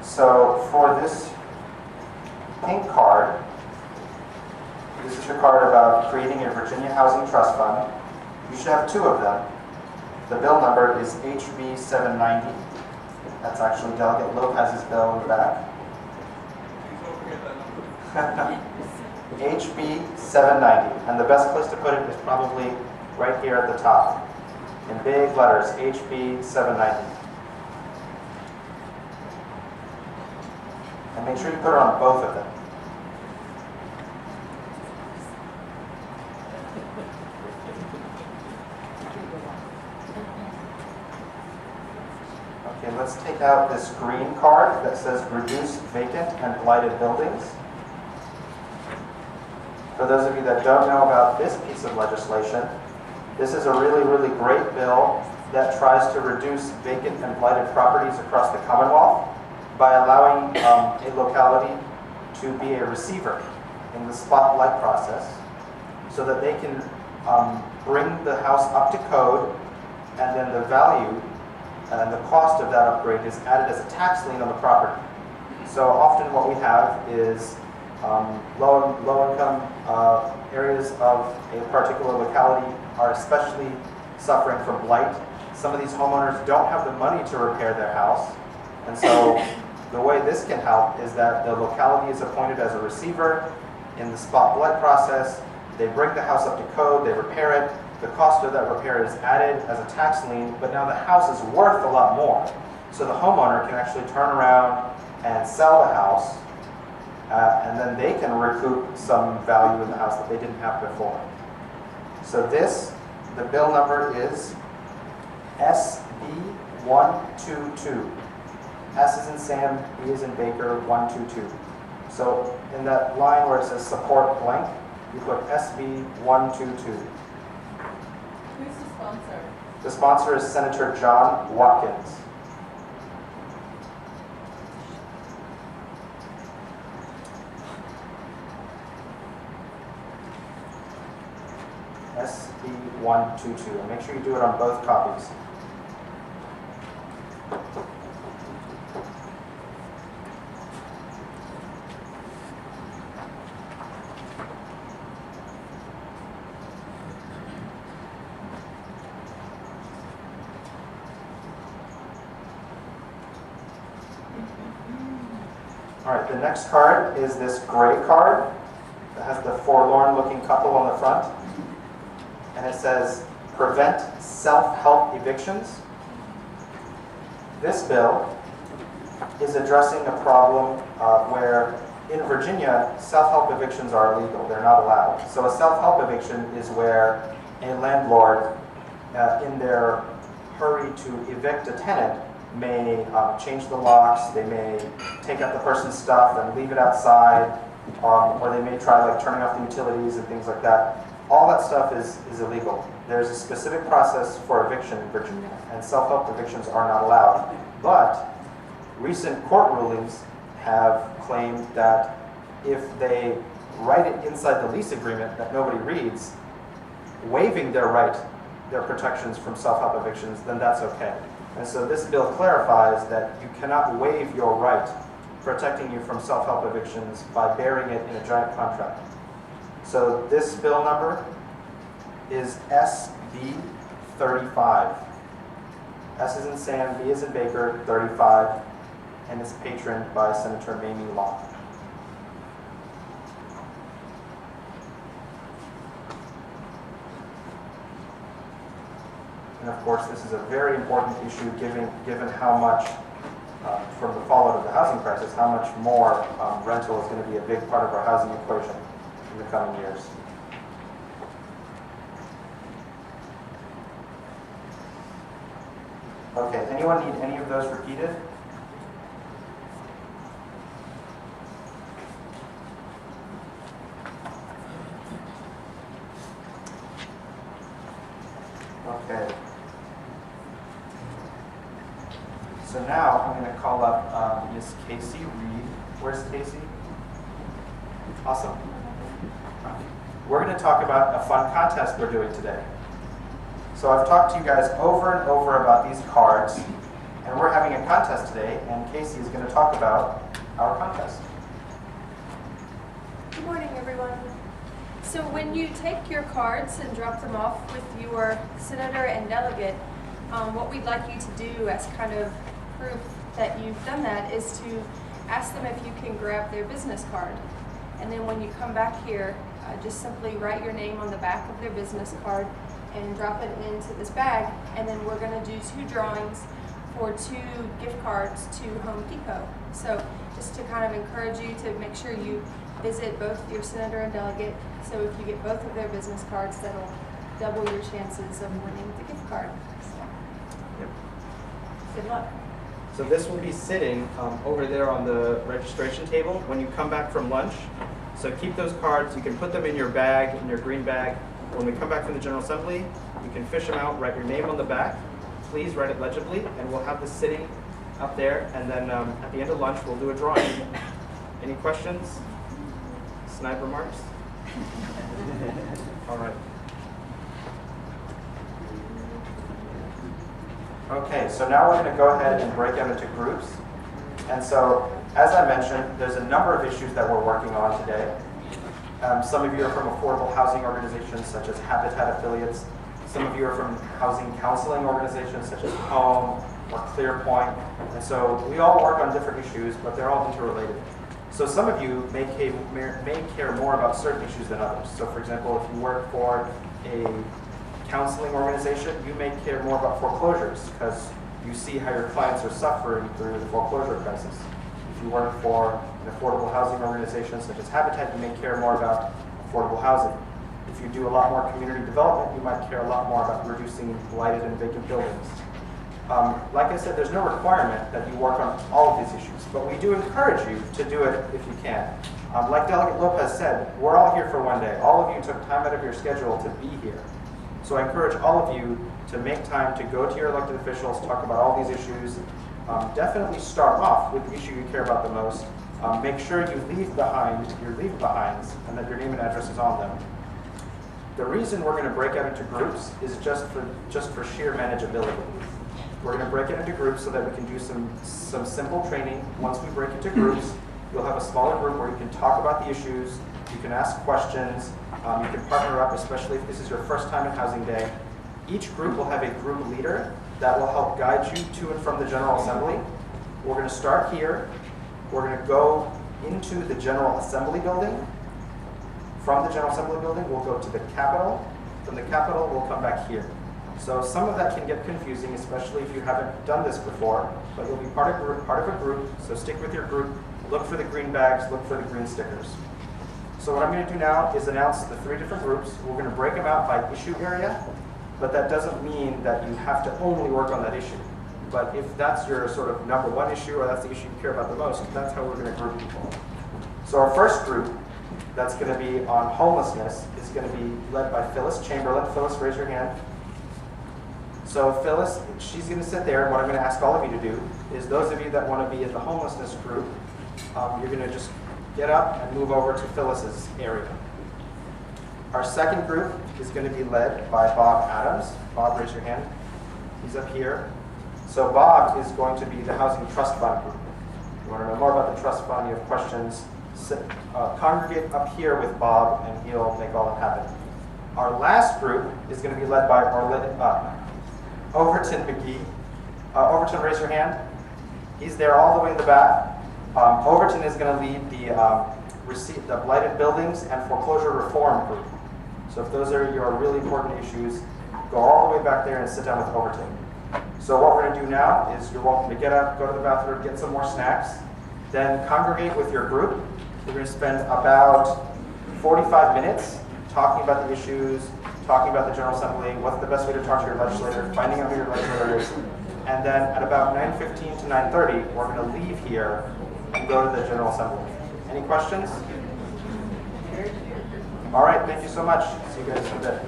So for this pink card, this is the card about creating a Virginia Housing Trust Fund. You should have two of them. The bill number is HB 790. That's actually Delegate Lopez's bill in the back. HB 790. And the best place to put it is probably right here at the top. In big letters, HB 790. And make sure you put it on both of them. Okay, let's take out this green card that says reduce vacant and blighted buildings. For those of you that don't know about this piece of legislation, this is a really, really great bill that tries to reduce vacant and blighted properties across the Commonwealth by allowing a locality to be a receiver in the spotlight process so that they can bring the house up to code, and then the value and the cost of that upgrade is added as a tax lien on the property. So often what we have is low-income areas of a particular locality are especially suffering from blight. Some of these homeowners don't have the money to repair their house, and so the way this can help is that the locality is appointed as a receiver in the spotlight process. They bring the house up to code, they repair it. The cost of that repair is added as a tax lien, but now the house is worth a lot more. So the homeowner can actually turn around and sell the house, and then they can recoup some value in the house that they didn't have before. So the bill number is SB 122. S is in Sam, B is in Baker, 122. So in that line where it says support blank, you put SB 122. Who's the sponsor? The sponsor is Senator John Watkins. SB 122. And make sure you do it on both copies. All right, the next card is this gray card that has the forlorn-looking couple on the front. And it says, prevent self-help evictions. This bill is addressing a problem where in Virginia, self-help evictions are illegal. They're not allowed. So a self-help eviction is where a landlord, in their hurry to evict a tenant, may change the locks, they may take out the person's stuff and leave it outside, or they may try like turning off the utilities and things like that. All that stuff is illegal. There's a specific process for eviction in Virginia, and self-help evictions are not allowed. But recent court rulings have claimed that if they write it inside the lease agreement that nobody reads, waiving their protections from self-help evictions, then that's okay. And so this bill clarifies that you cannot waive your right protecting you from self-help evictions by burying it in a giant contract. So this bill number is SB 35. S is in Sam, B is in Baker, 35, and is patroned by Senator Mamie Long. And of course, this is a very important issue given how much, from the fallout of the housing crisis, how much more rental is going to be a big part of our housing equation in the coming years. Okay, anyone need any of those repeated? Okay. So now I'm going to call up Miss Casey Reed. Where's Casey? Awesome. We're going to talk about a fun contest we're doing today. So I've talked to you guys over and over about these cards, And we're having a contest today, and Casey is going to talk about our contest. Good morning, everyone. So when you take your cards and drop them off with your senator and delegate, what we'd like you to do as kind of proof that you've done that is to ask them if you can grab their business card. And then when you come back here, just simply write your name on the back of their business card and drop it into this bag. And then we're going to do 2 drawings for 2 gift cards to Home Depot. So just to kind of encourage you to make sure you visit both your senator and delegate. So if you get both of their business cards, that'll double your chances of winning the gift card. So, Yep. good luck. So this will be sitting over there on the registration table when you come back from lunch. So keep those cards. You can put them in your bag, in your green bag. When we come back from the General Assembly, you can fish them out, write your name on the back. Please write it legibly, and we'll have this sitting up there. And then at the end of lunch, we'll do a drawing. Any questions? Snide remarks? All right. Okay, so now we're going to go ahead and break out into groups. And so, as I mentioned, there's a number of issues that we're working on today. Some of you are from affordable housing organizations such as Habitat Affiliates. Some of you are from housing counseling organizations such as Home or ClearPoint. And so we all work on different issues, but they're all interrelated. So some of you may care more about certain issues than others. So for example, if you work for a counseling organization, you may care more about foreclosures because you see how your clients are suffering through the foreclosure crisis. If you work for an affordable housing organization such as Habitat, you may care more about affordable housing. If you do a lot more community development, you might care a lot more about reducing blighted and vacant buildings. Like I said, there's no requirement that you work on all of these issues, but we do encourage you to do it if you can. Like Delegate Lopez said, we're all here for one day. All of you took time out of your schedule to be here. So I encourage all of you to make time to go to your elected officials, talk about all these issues. Definitely start off with the issue you care about the most. Make sure you leave behind your leave-behinds and that your name and address is on them. The reason we're going to break out into groups is just for sheer manageability. We're going to break it into groups so that we can do some simple training. Once we break into groups, you'll have a smaller group where you can talk about the issues, you can ask questions, you can partner up, especially if this is your first time in Housing Day. Each group will have a group leader that will help guide you to and from the General Assembly. We're going to start here. We're going to go into the General Assembly building. From the General Assembly building, we'll go to the Capitol. From the Capitol, we'll come back here. So some of that can get confusing, especially if you haven't done this before, but you'll be part of a group, so stick with your group. Look for the green bags, look for the green stickers. So what I'm going to do now is announce the 3 different groups. We're going to break them out by issue area, but that doesn't mean that you have to only work on that issue. But if that's your sort of number 1 issue, or that's the issue you care about the most, that's how we're going to group people. So our first group that's going to be on homelessness is going to be led by Phyllis Chamberlain. Phyllis, raise your hand. So Phyllis, she's going to sit there, and what I'm going to ask all of you to do is those of you that want to be in the homelessness group, you're going to just get up and move over to Phyllis's area. Our second group is going to be led by Bob Adams. Bob, raise your hand. He's up here. So Bob is going to be the Housing Trust Fund group. If you want to know more about the trust fund, you have questions, congregate up here with Bob, and he'll make all that happen. Our last group is going to be led by Overton McGee. Overton, raise your hand. He's there all the way in the back. Overton is going to lead the blighted buildings and foreclosure reform group. So if those are your really important issues, go all the way back there and sit down with Overton. So what we're going to do now is you're welcome to get up, go to the bathroom, get some more snacks, then congregate with your group. We're going to spend about 45 minutes talking about the issues, talking about the General Assembly, what's the best way to talk to your legislator, finding out who your legislator is. And then at about 9:15 to 9:30, we're going to leave here and go to the General Assembly. Any questions? All right, thank you so much. See you guys in a bit.